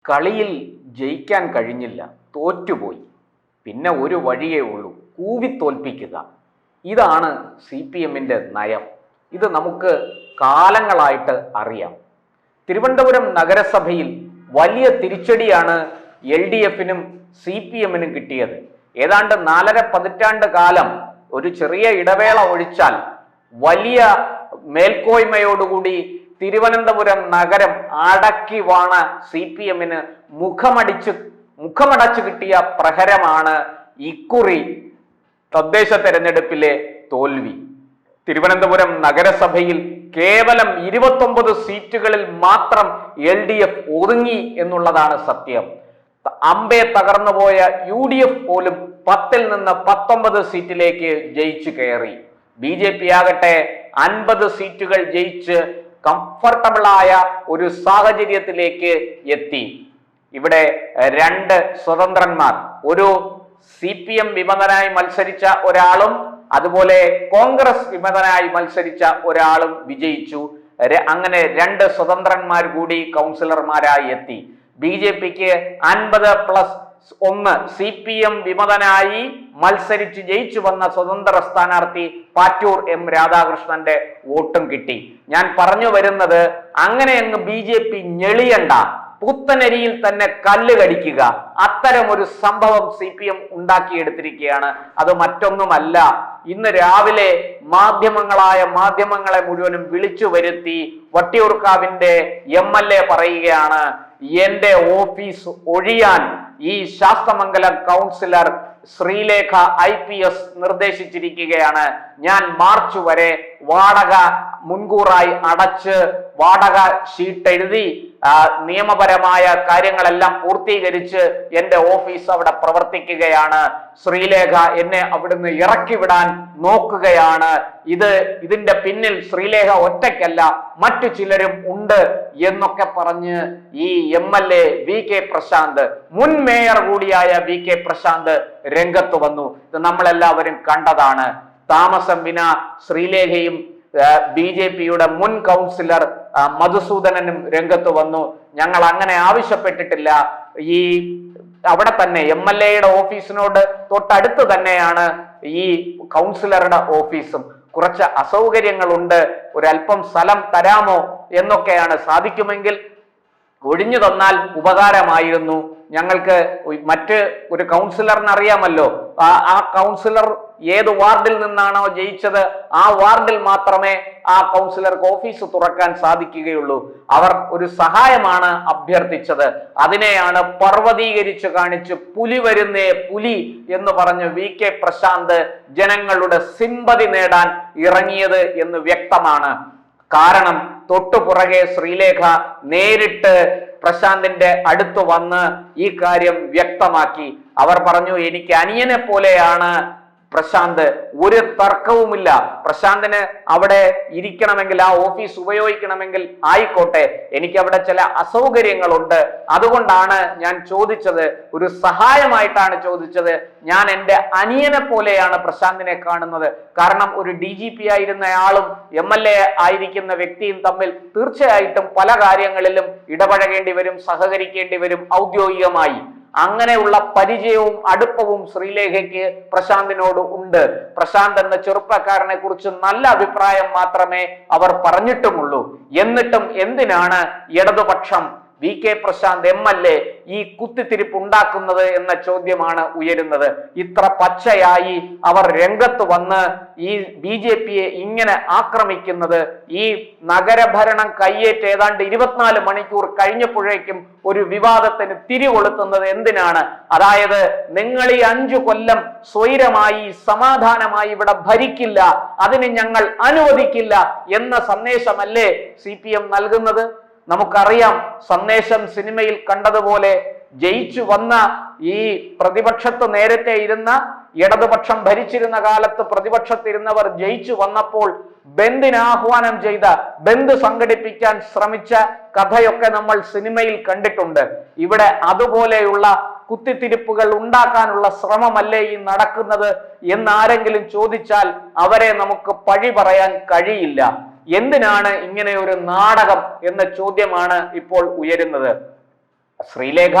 കളിയിൽ ജയിക്കാൻ കഴിഞ്ഞില്ല, തോറ്റുപോയി. പിന്നെ ഒരു വഴിയേ ഉള്ളൂ, കൂവിത്തോൽപ്പിക്കുക. ഇതാണ് CPM-ന്റെ നയം. ഇത് നമുക്ക് കാലങ്ങളായിട്ട് അറിയാം. തിരുവനന്തപുരം നഗരസഭയിൽ വലിയ തിരിച്ചടിയാണ് LDF-നും CPM-നും കിട്ടിയത്. ഏതാണ്ട് 4.5 പതിറ്റാണ്ട് കാലം, ഒരു ചെറിയ ഇടവേള ഒഴിച്ചാൽ, വലിയ മേൽക്കോയ്മയോടുകൂടി തിരുവനന്തപുരം നഗരം അടക്കി വാണ CPM-ന് മുഖമടച്ച് കിട്ടിയ പ്രഹരമാണ് ഇക്കുറി തദ്ദേശ തെരഞ്ഞെടുപ്പിലെ തോൽവി. തിരുവനന്തപുരം നഗരസഭയിൽ കേവലം 29 സീറ്റുകളിൽ മാത്രം LDF ഒതുങ്ങി എന്നുള്ളതാണ് സത്യം. അമ്പെ തകർന്നുപോയ UDF പോലും 10-ൽ നിന്ന് 19 സീറ്റിലേക്ക് ജയിച്ചു കയറി. BJP ആകട്ടെ 50 സീറ്റുകൾ ജയിച്ച് കംഫർട്ടബിളായ ഒരു സാഹചര്യത്തിലേക്ക് എത്തി. ഇവിടെ 2 സ്വതന്ത്രന്മാർ, ഒരു CPM വിമതനായി മത്സരിച്ച ഒരാളും അതുപോലെ കോൺഗ്രസ് വിമതനായി മത്സരിച്ച ഒരാളും വിജയിച്ചു. അങ്ങനെ 2 സ്വതന്ത്രന്മാർ കൂടി കൗൺസിലർമാരായി എത്തി. BJPക്ക് 50+1 CPM വിമതനായി മത്സരിച്ച് ജയിച്ചു വന്ന സ്വതന്ത്ര സ്ഥാനാർത്ഥി പാറ്റൂർ M രാധാകൃഷ്ണന്റെ വോട്ടും കിട്ടി. ഞാൻ പറഞ്ഞു വരുന്നത്, അങ്ങനെ അങ്ങ് BJP ഞെളിയണ്ട, പുത്തനരിയിൽ തന്നെ കല്ല് കടിക്കുക. അത്തരം ഒരു സംഭവം CPM ഉണ്ടാക്കിയെടുത്തിരിക്കുകയാണ്. അത് മറ്റൊന്നുമല്ല, ഇന്ന് രാവിലെ മാധ്യമങ്ങളെ മുഴുവനും വിളിച്ചു വരുത്തി വട്ടിയൂർക്കാവിന്റെ MLA പറയുകയാണ്, എന്റെ ഓഫീസ് ഒഴിയാൻ ഈ ശാസ്തമംഗലം കൗൺസിലർ ശ്രീലേഖ IPS നിർദ്ദേശിച്ചിരിക്കുകയാണ്. ഞാൻ മാർച്ച് വരെ വാടക മുൻകൂറായി അടച്ച് വാടക ഷീറ്റ് എഴുതി നിയമപരമായ കാര്യങ്ങളെല്ലാം പൂർത്തീകരിച്ച് എന്റെ ഓഫീസ് അവിടെ പ്രവർത്തിക്കുകയാണ്. ശ്രീലേഖ എന്നെ അവിടുന്ന് ഇറക്കി വിടാൻ നോക്കുകയാണ്. ഇതിന്റെ പിന്നിൽ ശ്രീലേഖ ഒറ്റയ്ക്കല്ല, മറ്റു ചിലരും ഉണ്ട് എന്നൊക്കെ പറഞ്ഞ് ഈ MLA VK പ്രശാന്ത്, മുൻ മേയർ കൂടിയായ VK പ്രശാന്ത് രംഗത്ത് വന്നു. ഇത് നമ്മളെല്ലാവരും കണ്ടതാണ്. താമസം വിന ശ്രീലേഖയും BJPയുടെ മുൻ കൗൺസിലർ മധുസൂദനനും രംഗത്ത് വന്നു. ഞങ്ങൾ അങ്ങനെ ആവശ്യപ്പെട്ടിട്ടില്ല. ഈ അവിടെ തന്നെ MLAയുടെ ഓഫീസിനോട് തൊട്ടടുത്ത് തന്നെയാണ് ഈ കൗൺസിലറുടെ ഓഫീസും. കുറച്ച് അസൗകര്യങ്ങളുണ്ട്, ഒരല്പം സ്ഥലം തരാമോ എന്നൊക്കെയാണ്. സാധിക്കുമെങ്കിൽ ഒഴിഞ്ഞു തന്നാൽ ഉപകാരമായിരുന്നു. ഞങ്ങൾക്ക് മറ്റ് ഒരു കൗൺസിലറിന് അറിയാമല്ലോ, ആ കൗൺസിലർ ഏത് വാർഡിൽ നിന്നാണോ ജയിച്ചത് ആ വാർഡിൽ മാത്രമേ ആ കൗൺസിലർക്ക് ഓഫീസ് തുറക്കാൻ സാധിക്കുകയുള്ളൂ. അവർ ഒരു സഹായമാണ് അഭ്യർത്ഥിച്ചത്. അതിനെയാണ് പർവ്വതീകരിച്ച് കാണിച്ച് പുലി വരുന്നേ പുലി എന്ന് പറഞ്ഞ് VK പ്രശാന്ത് ജനങ്ങളുടെ സിമ്പതി നേടാൻ ഇറങ്ങിയത് എന്ന് വ്യക്തമാണ്. കാരണം തൊട്ടുപുറകെ ശ്രീലേഖ നേരിട്ട് പ്രശാന്തിന്റെ അടുത്ത് വന്ന് ഈ കാര്യം വ്യക്തമാക്കി. അവർ പറഞ്ഞു, എനിക്ക് അനിയനെ പോലെയാണ് പ്രശാന്ത്, ഒരു തർക്കവുമില്ല. പ്രശാന്തിന് അവിടെ ഇരിക്കണമെങ്കിൽ, ആ ഓഫീസ് ഉപയോഗിക്കണമെങ്കിൽ ആയിക്കോട്ടെ, എനിക്ക് അവിടെ ചില അസൗകര്യങ്ങളുണ്ട്, അതുകൊണ്ടാണ് ഞാൻ ചോദിച്ചത്, ഒരു സഹായമായിട്ടാണ് ചോദിച്ചത്. ഞാൻ എൻ്റെ അനിയനെ പോലെയാണ് പ്രശാന്തിനെ കാണുന്നത്. കാരണം ഒരു DGP ആയിരുന്നയാളും MLA ആയിരിക്കുന്ന വ്യക്തിയും തമ്മിൽ തീർച്ചയായിട്ടും പല കാര്യങ്ങളിലും ഇടപഴകേണ്ടി വരും, സഹകരിക്കേണ്ടി വരും ഔദ്യോഗികമായി. അങ്ങനെയുള്ള പരിചയവും അടുപ്പവും ശ്രീലേഖയ്ക്ക് പ്രശാന്തിനോട് ഉണ്ട്. പ്രശാന്ത് എന്ന ചെറുപ്പക്കാരനെ കുറിച്ച് നല്ല അഭിപ്രായം മാത്രമേ അവർ പറഞ്ഞിട്ടുമുള്ളൂ. എന്നിട്ടും എന്തിനാണ് ഇടതുപക്ഷം VK പ്രശാന്ത് MLA ഈ കുത്തിത്തിരിപ്പ് ഉണ്ടാക്കുന്നത് എന്ന ചോദ്യമാണ് ഉയരുന്നത്. ഇത്ര പച്ചയായി അവർ രംഗത്ത് വന്ന് ഈ BJPയെ ഇങ്ങനെ ആക്രമിക്കുന്നത്, ഈ നഗരഭരണം കയ്യേറ്റ് ഏതാണ്ട് 24 മണിക്കൂർ കഴിഞ്ഞപ്പോഴേക്കും ഒരു വിവാദത്തിന് തിരികൊളുത്തുന്നത് എന്തിനാണ്? അതായത് നിങ്ങൾ ഈ 5 കൊല്ലം സ്വൈരമായി സമാധാനമായി ഇവിടെ ഭരിക്കില്ല, അതിന് ഞങ്ങൾ അനുവദിക്കില്ല എന്ന സന്ദേശമല്ലേ CPM നൽകുന്നത്? നമുക്കറിയാം, സന്ദേശം സിനിമയിൽ കണ്ടതുപോലെ ജയിച്ചു വന്ന ഈ പ്രതിപക്ഷത്ത് നേരത്തെ ഇരുന്ന, ഇടതുപക്ഷം ഭരിച്ചിരുന്ന കാലത്ത് പ്രതിപക്ഷത്തിരുന്നവർ ജയിച്ചു വന്നപ്പോൾ ബന്ദിന് ആഹ്വാനം ചെയ്ത, ബന്ദ് സംഘടിപ്പിക്കാൻ ശ്രമിച്ച കഥയൊക്കെ നമ്മൾ സിനിമയിൽ കണ്ടിട്ടുണ്ട്. ഇവിടെ അതുപോലെയുള്ള കുത്തിത്തിരിപ്പുകൾ ഉണ്ടാക്കാനുള്ള ശ്രമമല്ലേ ഈ നടക്കുന്നത് എന്നാരെങ്കിലും ചോദിച്ചാൽ അവരെ നമുക്ക് പഴി പറയാൻ കഴിയില്ല. എന്തിനാണ് ഇങ്ങനെ ഒരു നാടകം എന്ന ചോദ്യമാണ് ഇപ്പോൾ ഉയരുന്നത്. Sreelekha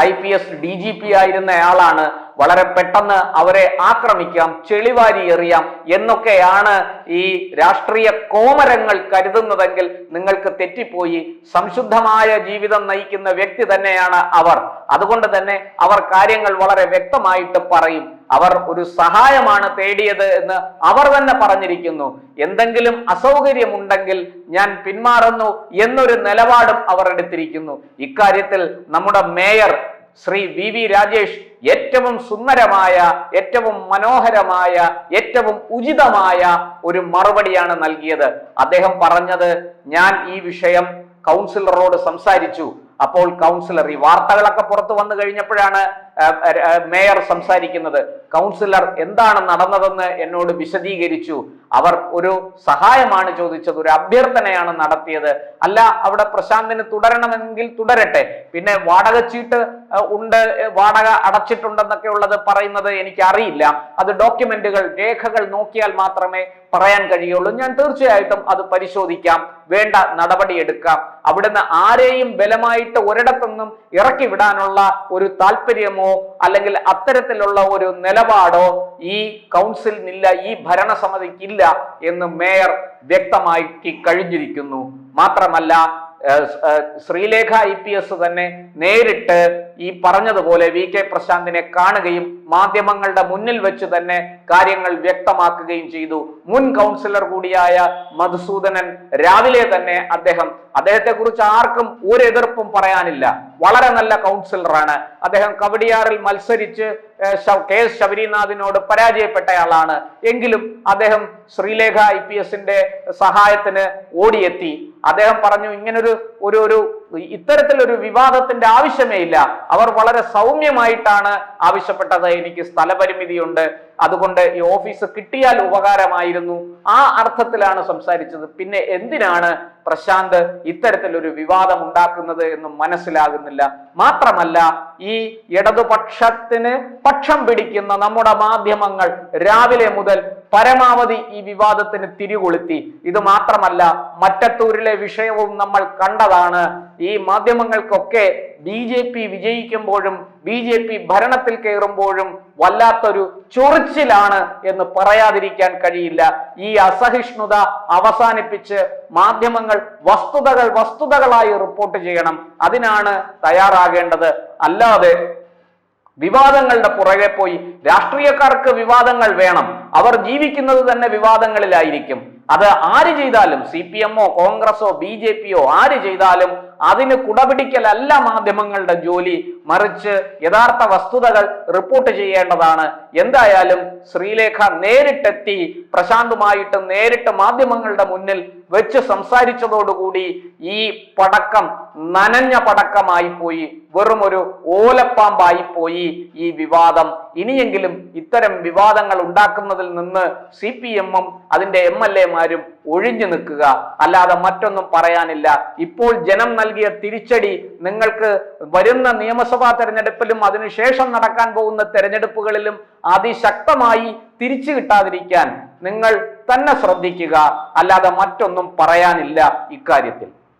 IPS DGP ആയിരുന്നയാളാണ്. വളരെ പെട്ടെന്ന് അവരെ ആക്രമിക്കാം, ചെളിവാരി എറിയാം എന്നൊക്കെയാണ് ഈ രാഷ്ട്രീയ കോമരങ്ങൾ കരുതുന്നതെങ്കിൽ നിങ്ങൾക്ക് തെറ്റിപ്പോയി. സംശുദ്ധമായ ജീവിതം നയിക്കുന്ന വ്യക്തി തന്നെയാണ് അവർ. അതുകൊണ്ട് തന്നെ അവർ കാര്യങ്ങൾ വളരെ വ്യക്തമായിട്ട് പറയും. അവർ ഒരു സഹായമാണ് തേടിയത് എന്ന് അവർ തന്നെ പറഞ്ഞിരിക്കുന്നു. എന്തെങ്കിലും അസൗകര്യമുണ്ടെങ്കിൽ ഞാൻ പിന്മാറുന്നു എന്നൊരു നിലപാടും അവർ എടുത്തിരിക്കുന്നു. ഇക്കാര്യത്തിൽ നമ്മുടെ മേയർ ശ്രീ VV രാജേഷ് ഏറ്റവും സുന്ദരമായ, ഏറ്റവും മനോഹരമായ, ഏറ്റവും ഉചിതമായ ഒരു മറുപടിയാണ് നൽകിയത്. അദ്ദേഹം പറഞ്ഞത്, ഞാൻ ഈ വിഷയം കൗൺസിലറോട് സംസാരിച്ചു. അപ്പോൾ കൗൺസിലർ, ഈ വാർത്തകളൊക്കെ പുറത്തു വന്നു കഴിഞ്ഞപ്പോഴാണ് മേയർ സംസാരിക്കുന്നത്. കൗൺസിലർ എന്താണ് നടന്നതെന്ന് എന്നോട് വിശദീകരിച്ചു. അവർ ഒരു സഹായമാണ് ചോദിച്ചത്, ഒരു അഭ്യർത്ഥനയാണ് നടത്തിയത്. അല്ല, അവിടെ പ്രശാന്തിന് തുടരണമെങ്കിൽ തുടരട്ടെ. പിന്നെ വാടക ചീട്ട് ഉണ്ട്, വാടക അടച്ചിട്ടുണ്ടെന്നൊക്കെ ഉള്ളത് പറയുന്നത് എനിക്ക് അറിയില്ല. അത് ഡോക്യുമെന്റുകൾ, രേഖകൾ നോക്കിയാൽ മാത്രമേ പറയാൻ കഴിയുള്ളൂ. ഞാൻ തീർച്ചയായിട്ടും അത് പരിശോധിക്കാം, വേണ്ട നടപടി എടുക്കാം. അവിടുന്ന് ആരെയും ബലമായിട്ട് ഒരിടത്തുനിന്നും ഇറക്കി വിടാനുള്ള ഒരു താല്പര്യമോ അല്ലെങ്കിൽ അത്തരത്തിലുള്ള ഒരു നിലപാടോ ഈ കൗൺസിലിനില്ല, ഈ ഭരണസമിതിക്കില്ല എന്ന് മേയർ വ്യക്തമാക്കി കഴിഞ്ഞിരിക്കുന്നു. മാത്രമല്ല, ശ്രീലേഖ IPS തന്നെ നേരിട്ട് ഈ പറഞ്ഞതുപോലെ VK പ്രശാന്തിനെ കാണുകയും മാധ്യമങ്ങളുടെ മുന്നിൽ വെച്ച് തന്നെ കാര്യങ്ങൾ വ്യക്തമാക്കുകയും ചെയ്തു. മുൻ കൗൺസിലർ കൂടിയായ മധുസൂദനൻ രാവിലെ തന്നെ അദ്ദേഹത്തെ കുറിച്ച് ആർക്കും ഒരു എതിർപ്പും പറയാനില്ല. വളരെ നല്ല കൗൺസിലറാണ് അദ്ദേഹം. കവടിയാറിൽ മത്സരിച്ച് KS ശബരിനാഥിനോട് പരാജയപ്പെട്ടയാളാണ്. എങ്കിലും അദ്ദേഹം ശ്രീലേഖ IPSന്റെ സഹായത്തിന് ഓടിയെത്തി. അദ്ദേഹം പറഞ്ഞു, ഇങ്ങനൊരു ഇത്തരത്തിലൊരു വിവാദത്തിന്റെ ആവശ്യമേ ഇല്ല. അവർ വളരെ സൗമ്യമായിട്ടാണ് ആവശ്യപ്പെട്ടത്. എനിക്ക് സ്ഥലപരിമിതിയുണ്ട്, അതുകൊണ്ട് ഈ ഓഫീസ് കിട്ടിയാൽ ഉപകാരമായിരുന്നു. ആ അർത്ഥത്തിലാണ് സംസാരിച്ചത്. പിന്നെ എന്തിനാണ് പ്രശാന്ത് ഇത്തരത്തിലൊരു വിവാദം ഉണ്ടാക്കുന്നത് എന്ന് മനസ്സിലാകുന്നില്ല. മാത്രമല്ല, ഈ ഇടതുപക്ഷത്തിന് പക്ഷം പിടിക്കുന്ന നമ്മുടെ മാധ്യമങ്ങൾ രാവിലെ മുതൽ പരമാവധി ഈ വിവാദത്തിന് തിരികൊളുത്തി. ഇത് മാത്രമല്ല, മറ്റത്തൂരിലെ വിഷയവും നമ്മൾ കണ്ടതാണ്. ഈ മാധ്യമങ്ങൾക്കൊക്കെ BJP വിജയിക്കുമ്പോഴും BJP ഭരണത്തിൽ കയറുമ്പോഴും വല്ലാത്തൊരു ചൊറിച്ചിലാണ് എന്ന് പറയാതിരിക്കാൻ കഴിയില്ല. ഈ അസഹിഷ്ണുത അവസാനിപ്പിച്ച് മാധ്യമങ്ങൾ വസ്തുതകളായി റിപ്പോർട്ട് ചെയ്യണം. അതിനാണ് തയ്യാറാകേണ്ടത്. അല്ലാതെ വിവാദങ്ങളുടെ പുറകെ പോയി, രാഷ്ട്രീയക്കാർക്ക് വിവാദങ്ങൾ വേണം, അവർ ജീവിക്കുന്നത് തന്നെ വിവാദങ്ങളിലായിരിക്കും. അത് ആര് ചെയ്താലും, CPM-ഓ കോൺഗ്രസോ BJP-യോ ആര് ചെയ്താലും അതിന് കുടപിടിക്കലല്ല മാധ്യമങ്ങളുടെ ജോലി. മറിച്ച് യഥാർത്ഥ വസ്തുതകൾ റിപ്പോർട്ട് ചെയ്യേണ്ടതാണ്. എന്തായാലും ശ്രീലേഖ നേരിട്ടെത്തി പ്രശാന്തുമായിട്ട് നേരിട്ട് മാധ്യമങ്ങളുടെ മുന്നിൽ വെച്ച് സംസാരിച്ചതോടുകൂടി ഈ പടക്കം നനഞ്ഞ പടക്കമായി പോയി, വെറും ഒരു ഓലപ്പാമ്പായി പോയി ഈ വിവാദം. ഇനിയെങ്കിലും ഇത്തരം വിവാദങ്ങൾ ഉണ്ടാക്കുന്നതിൽ നിന്ന് CPM-ഉം അതിന്റെ MLA-മാരും ഒഴിഞ്ഞു നിൽക്കുക, അല്ലാതെ മറ്റൊന്നും പറയാനില്ല. ഇപ്പോൾ ജനം നൽകിയ തിരിച്ചടി നിങ്ങൾക്ക് വരുന്ന നിയമസഭാ തെരഞ്ഞെടുപ്പിലും അതിനുശേഷം നടക്കാൻ പോകുന്ന തെരഞ്ഞെടുപ്പുകളിലും അതിശക്തമായി തിരിച്ചു കിട്ടാതിരിക്കാൻ നിങ്ങൾ തന്നെ ശ്രദ്ധിക്കുക, അല്ലാതെ മറ്റൊന്നും പറയാനില്ല ഇക്കാര്യത്തിൽ.